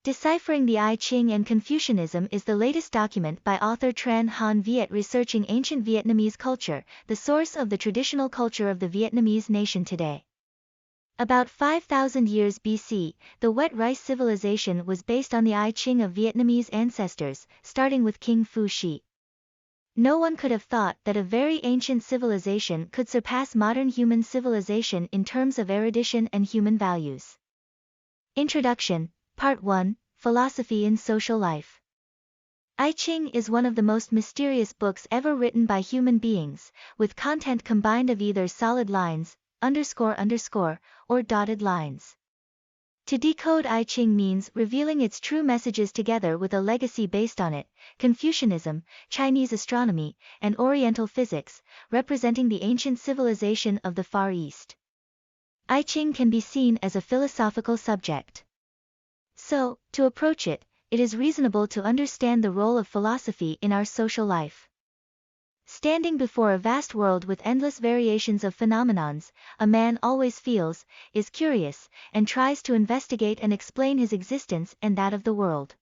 Deciphering the I-Ching and Confucianism is the latest document by author Tran Hon Viet researching ancient Vietnamese culture, the source of the traditional culture of the Vietnamese nation today. About 5,000 years BC, the wet rice civilization was based on the I-Ching of Vietnamese ancestors, starting with King Phu Shi. No one could have thought that a very ancient civilization could surpass modern human civilization in terms of erudition and human values. Introduction, Part 1, Philosophy in Social Life. I-Ching is one of the most mysterious books ever written by human beings, with content combined of either solid lines, __, or dotted lines. To decode I-Ching means revealing its true messages together with a legacy based on it, Confucianism, Chinese astronomy, and Oriental physics, representing the ancient civilization of the Far East. I-Ching can be seen as a philosophical subject. So, to approach it, it is reasonable to understand the role of philosophy in our social life. Standing before a vast world with endless variations of phenomenons, a man always feels, is curious, and tries to investigate and explain his existence and that of the world.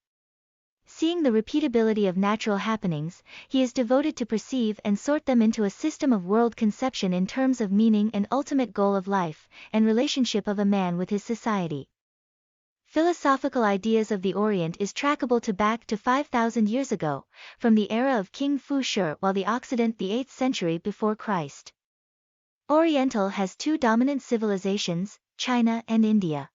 Seeing the repeatability of natural happenings, he is devoted to perceive and sort them into a system of world conception in terms of meaning and ultimate goal of life, and relationship of a man with his society. Philosophical ideas of the Orient is trackable back to 5,000 years ago, from the era of King Phu Shi, while the Occident the 8th century before Christ. Oriental has two dominant civilizations, China and India.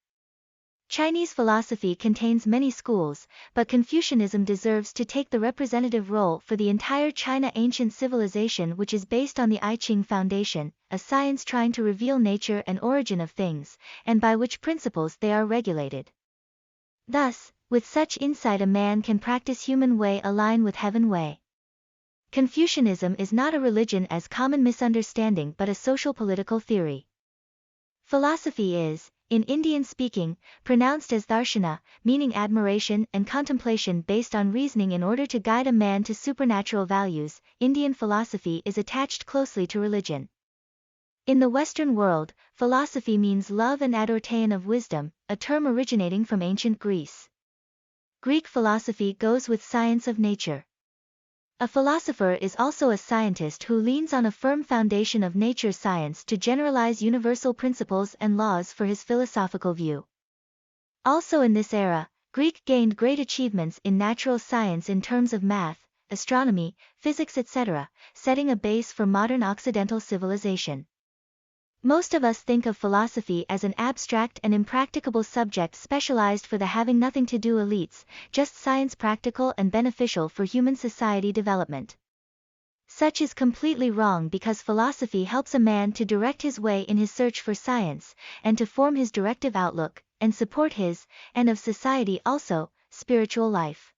Chinese philosophy contains many schools, but Confucianism deserves to take the representative role for the entire China ancient civilization, which is based on the I-Ching foundation, a science trying to reveal nature and origin of things, and by which principles they are regulated. Thus, with such insight a man can practice human way align with heaven way. Confucianism is not a religion as common misunderstanding but a social political theory. Philosophy is, in Indian speaking, pronounced as darshana, meaning admiration and contemplation based on reasoning in order to guide a man to supernatural values. Indian philosophy is attached closely to religion. In the Western world, philosophy means love and adortation of wisdom, a term originating from ancient Greece. Greek philosophy goes with science of nature. A philosopher is also a scientist who leans on a firm foundation of nature science to generalize universal principles and laws for his philosophical view. Also in this era, Greek gained great achievements in natural science in terms of math, astronomy, physics etc., setting a base for modern Occidental civilization. Most of us think of philosophy as an abstract and impracticable subject specialized for the having nothing to do elites, just science practical and beneficial for human society development. Such is completely wrong because philosophy helps a man to direct his way in his search for science, and to form his directive outlook, and support his, and of society also, spiritual life.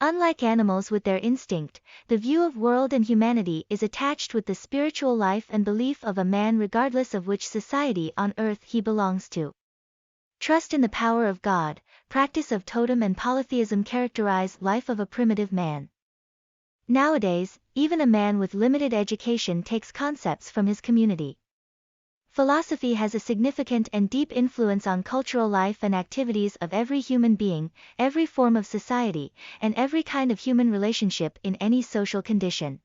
Unlike animals with their instinct, the view of world and humanity is attached with the spiritual life and belief of a man regardless of which society on earth he belongs to. Trust in the power of God, practice of totem and polytheism characterize life of a primitive man. Nowadays, even a man with limited education takes concepts from his community. Philosophy has a significant and deep influence on cultural life and activities of every human being, every form of society, and every kind of human relationship in any social condition.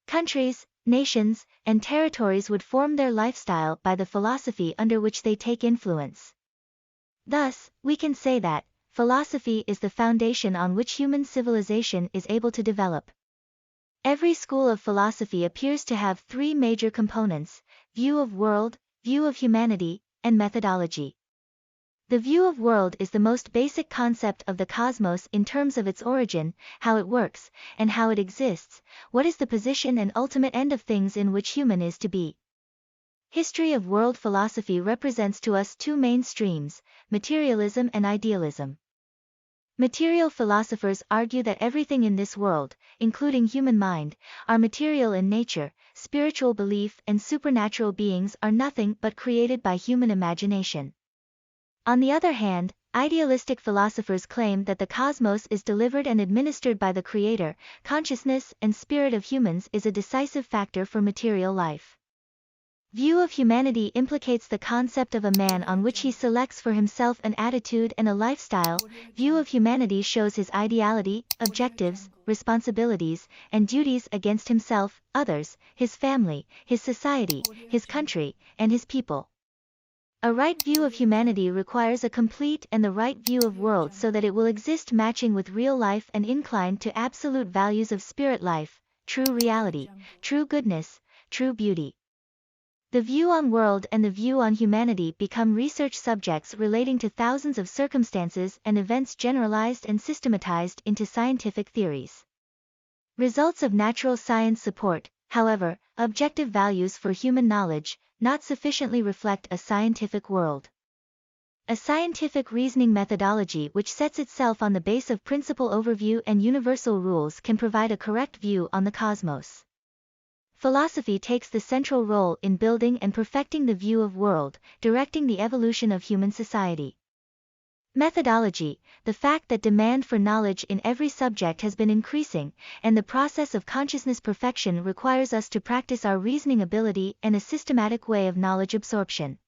Countries, nations, and territories would form their lifestyle by the philosophy under which they take influence. Thus, we can say that philosophy is the foundation on which human civilization is able to develop. Every school of philosophy appears to have three major components: view of world, view of humanity, and methodology. The view of world is the most basic concept of the cosmos in terms of its origin, how it works, and how it exists, what is the position and ultimate end of things in which human is to be. History of world philosophy represents to us two main streams, materialism and idealism. Material philosophers argue that everything in this world, including human mind, are material in nature. Spiritual belief and supernatural beings are nothing but created by human imagination. On the other hand, idealistic philosophers claim that the cosmos is delivered and administered by the Creator. Consciousness and spirit of humans is a decisive factor for material life. View of humanity implicates the concept of a man on which he selects for himself an attitude and a lifestyle. View of humanity shows his ideality, objectives, responsibilities, and duties against himself, others, his family, his society, his country, and his people. A right view of humanity requires a complete and the right view of world so that it will exist matching with real life and inclined to absolute values of spirit life, true reality, true goodness, true beauty. The view on world and the view on humanity become research subjects relating to thousands of circumstances and events generalized and systematized into scientific theories. Results of natural science support, however, objective values for human knowledge, not sufficiently reflect a scientific world. A scientific reasoning methodology which sets itself on the base of principle overview and universal rules can provide a correct view on the cosmos. Philosophy takes the central role in building and perfecting the view of world, directing the evolution of human society. Methodology, the fact that demand for knowledge in every subject has been increasing, and the process of consciousness perfection requires us to practice our reasoning ability and a systematic way of knowledge absorption.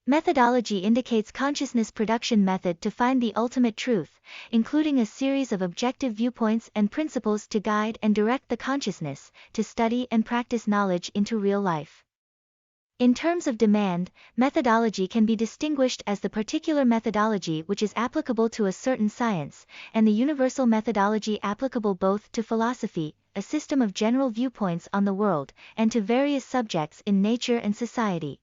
Methodology indicates consciousness production method to find the ultimate truth, including a series of objective viewpoints and principles to guide and direct the consciousness, to study and practice knowledge into real life. In terms of demand, methodology can be distinguished as the particular methodology which is applicable to a certain science, and the universal methodology applicable both to philosophy, a system of general viewpoints on the world, and to various subjects in nature and society.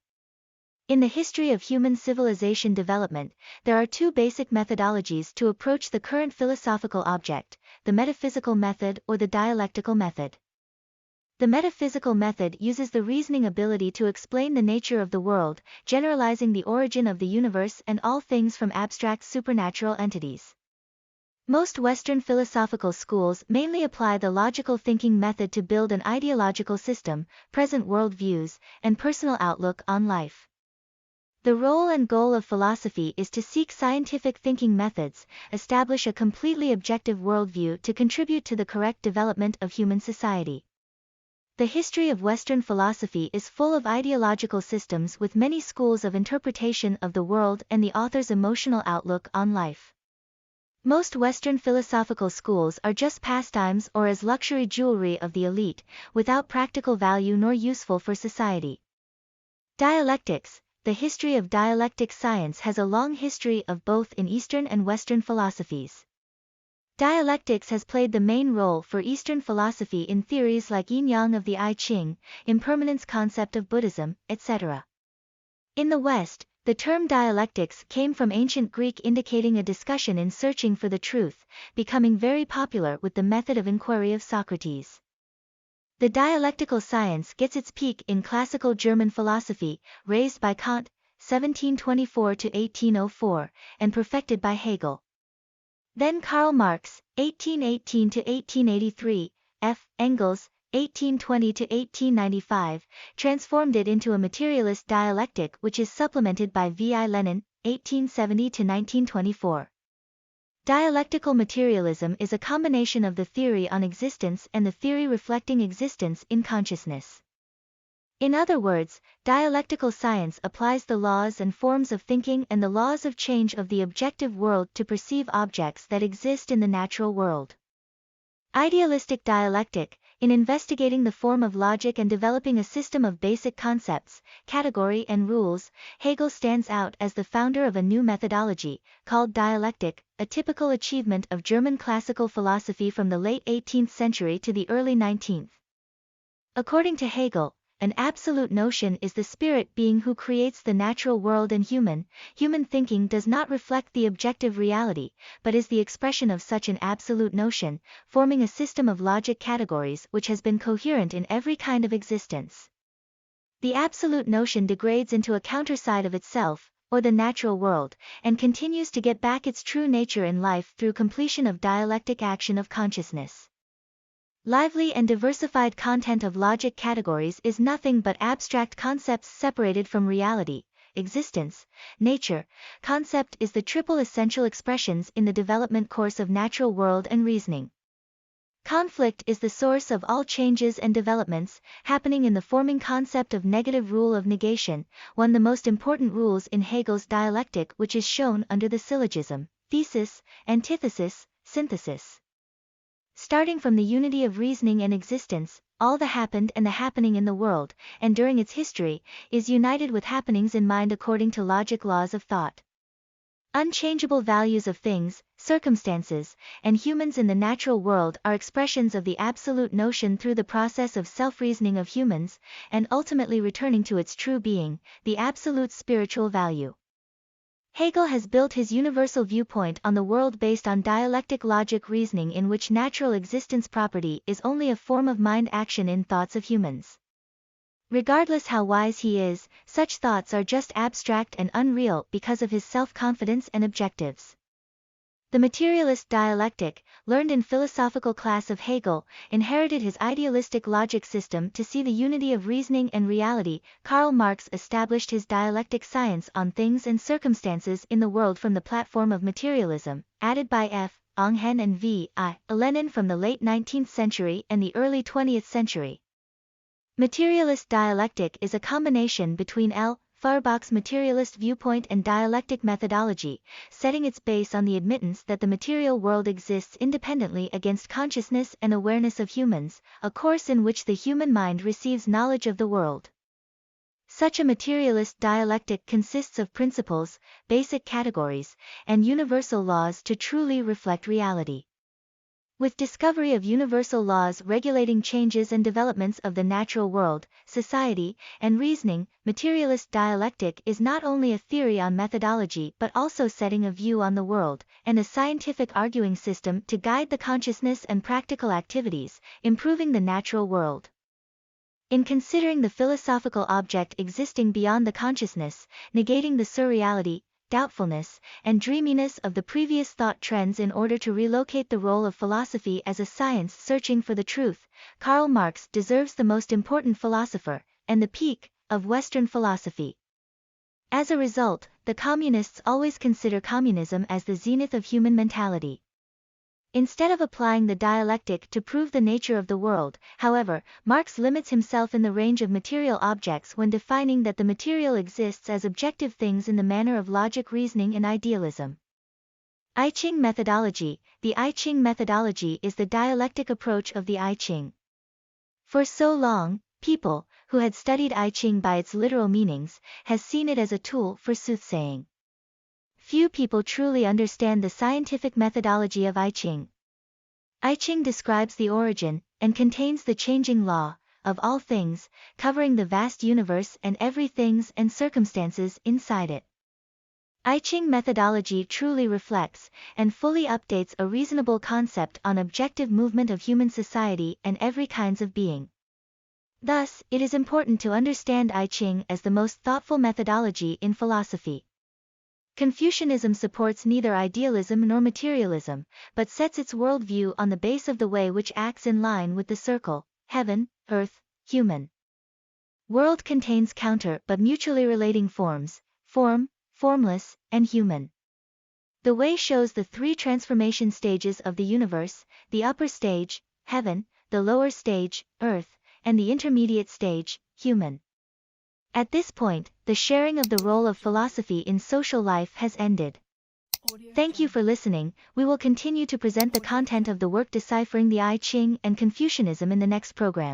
In the history of human civilization development, there are two basic methodologies to approach the current philosophical object, the metaphysical method or the dialectical method. The metaphysical method uses the reasoning ability to explain the nature of the world, generalizing the origin of the universe and all things from abstract supernatural entities. Most Western philosophical schools mainly apply the logical thinking method to build an ideological system, present world views, and personal outlook on life. The role and goal of philosophy is to seek scientific thinking methods, establish a completely objective worldview to contribute to the correct development of human society. The history of Western philosophy is full of ideological systems with many schools of interpretation of the world and the author's emotional outlook on life. Most Western philosophical schools are just pastimes or as luxury jewelry of the elite, without practical value nor useful for society. Dialectics. The history of dialectic science has a long history of both in Eastern and Western philosophies. Dialectics has played the main role for Eastern philosophy in theories like yin-yang of the I-Ching, impermanence concept of Buddhism, etc. In the West, the term dialectics came from ancient Greek indicating a discussion in searching for the truth, becoming very popular with the method of inquiry of Socrates. The dialectical science gets its peak in classical German philosophy, raised by Kant, 1724 to 1804, and perfected by Hegel. Then Karl Marx, 1818 to 1883, F. Engels, 1820 to 1895, transformed it into a materialist dialectic which is supplemented by V.I. Lenin, 1870 to 1924. Dialectical materialism is a combination of the theory on existence and the theory reflecting existence in consciousness. In other words, dialectical science applies the laws and forms of thinking and the laws of change of the objective world to perceive objects that exist in the natural world. Idealistic dialectic, in investigating the form of logic and developing a system of basic concepts, category and rules, Hegel stands out as the founder of a new methodology, called dialectic, a typical achievement of German classical philosophy from the late 18th century to the early 19th. According to Hegel, an absolute notion is the spirit being who creates the natural world, and human thinking does not reflect the objective reality, but is the expression of such an absolute notion, forming a system of logic categories which has been coherent in every kind of existence. The absolute notion degrades into a counterside of itself, or the natural world, and continues to get back its true nature in life through completion of dialectic action of consciousness. Lively and diversified content of logic categories is nothing but abstract concepts separated from reality, existence, nature. Concept is the triple essential expressions in the development course of natural world and reasoning. Conflict is the source of all changes and developments, happening in the forming concept of negative rule of negation, one of the most important rules in Hegel's dialectic, which is shown under the syllogism, thesis, antithesis, synthesis. Starting from the unity of reasoning and existence, all the happened and the happening in the world, and during its history, is united with happenings in mind according to logic laws of thought. Unchangeable values of things, circumstances, and humans in the natural world are expressions of the absolute notion through the process of self-reasoning of humans, and ultimately returning to its true being, the absolute spiritual value. Hegel has built his universal viewpoint on the world based on dialectic logic reasoning, in which natural existence property is only a form of mind action in thoughts of humans. Regardless how wise he is, such thoughts are just abstract and unreal because of his self-confidence and objectives. The materialist dialectic, learned in philosophical class of Hegel, inherited his idealistic logic system to see the unity of reasoning and reality. Karl Marx established his dialectic science on things and circumstances in the world from the platform of materialism, added by F. Onghen and V. I. Lenin from the late 19th century and the early 20th century. Materialist dialectic is a combination between L. Feuerbach's materialist viewpoint and dialectic methodology, setting its base on the admittance that the material world exists independently against consciousness and awareness of humans, a course in which the human mind receives knowledge of the world. Such a materialist dialectic consists of principles, basic categories, and universal laws to truly reflect reality. With discovery of universal laws regulating changes and developments of the natural world, society, and reasoning, materialist dialectic is not only a theory on methodology but also setting a view on the world, and a scientific arguing system to guide the consciousness and practical activities, improving the natural world. In considering the philosophical object existing beyond the consciousness, negating the surreality, doubtfulness, and dreaminess of the previous thought trends in order to relocate the role of philosophy as a science searching for the truth, Karl Marx deserves the most important philosopher, and the peak, of Western philosophy. As a result, the communists always consider communism as the zenith of human mentality. Instead of applying the dialectic to prove the nature of the world, however, Marx limits himself in the range of material objects when defining that the material exists as objective things in the manner of logic reasoning and idealism. I-Ching methodology. The I-Ching methodology is the dialectic approach of the I-Ching. For so long, people, who had studied I-Ching by its literal meanings, has seen it as a tool for soothsaying. Few people truly understand the scientific methodology of I-Ching. I-Ching describes the origin, and contains the changing law, of all things, covering the vast universe and every things and circumstances inside it. I-Ching methodology truly reflects, and fully updates a reasonable concept on objective movement of human society and every kinds of being. Thus, it is important to understand I-Ching as the most thoughtful methodology in philosophy. Confucianism supports neither idealism nor materialism, but sets its worldview on the base of the way which acts in line with the circle, heaven, earth, human. World contains counter but mutually relating forms, form, formless, and human. The way shows the three transformation stages of the universe, the upper stage, heaven, the lower stage, earth, and the intermediate stage, human. At this point, the sharing of the role of philosophy in social life has ended. Thank you for listening. We will continue to present the content of the work Deciphering the I-Ching and Confucianism in the next program.